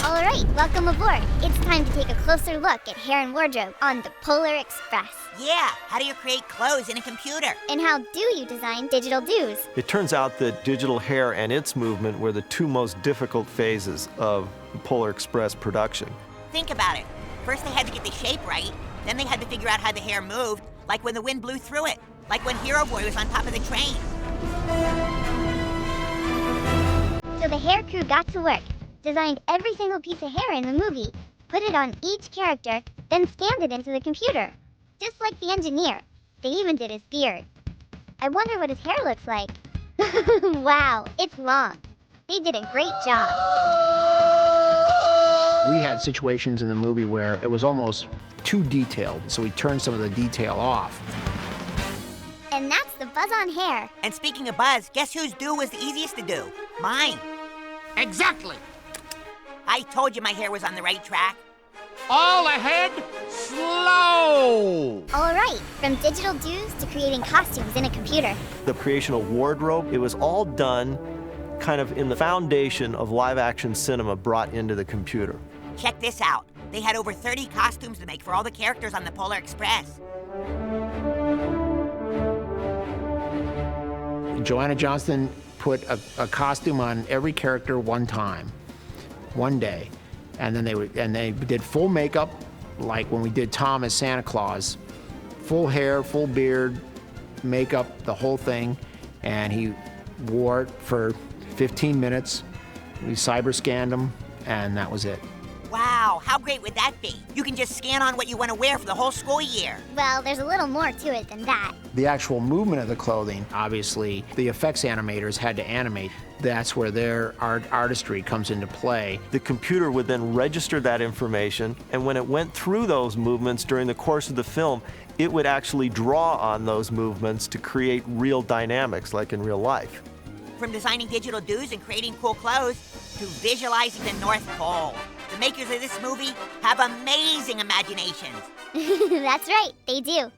All right, welcome aboard. It's time to take a closer look at hair and wardrobe on the Polar Express. Yeah, how do you create clothes in a computer? And how do you design digital doos? It turns out that digital hair and its movement were the two most difficult phases of Polar Express production. Think about it. First they had to get the shape right, then they had to figure out how the hair moved, like when the wind blew through it, like when Hero Boy was on top of the train. So the hair crew got to work, designed every single piece of hair in the movie, put it on each character, then scanned it into the computer. Just like the engineer. They even did his beard. I wonder what his hair looks like. Wow, it's long. They did a great job. We had situations in the movie where it was almost too detailed, so we turned some of the detail off. And that's the Buzz on Hair. And speaking of Buzz, guess whose do was the easiest to do? Mine. Exactly. I told you my hair was on the right track. All ahead, slow. All right, from digital doos to creating costumes in a computer. The creation of wardrobe, it was all done kind of in the foundation of live-action cinema brought into the computer. Check this out. They had over 30 costumes to make for all the characters on the Polar Express. Joanna Johnston put a costume on every character one time, one day, and then they did full makeup, like when we did Tom as Santa Claus, full hair, full beard, makeup, the whole thing, and he wore it for 15 minutes. We cyber scanned him, and that was it. Wow, how great would that be? You can just scan on what you want to wear for the whole school year. Well, there's a little more to it than that. The actual movement of the clothing, obviously, the effects animators had to animate. That's where their artistry comes into play. The computer would then register that information, and when it went through those movements during the course of the film, it would actually draw on those movements to create real dynamics, like in real life. From designing digital doos and creating cool clothes to visualizing the North Pole. The makers of this movie have amazing imaginations. That's right, they do.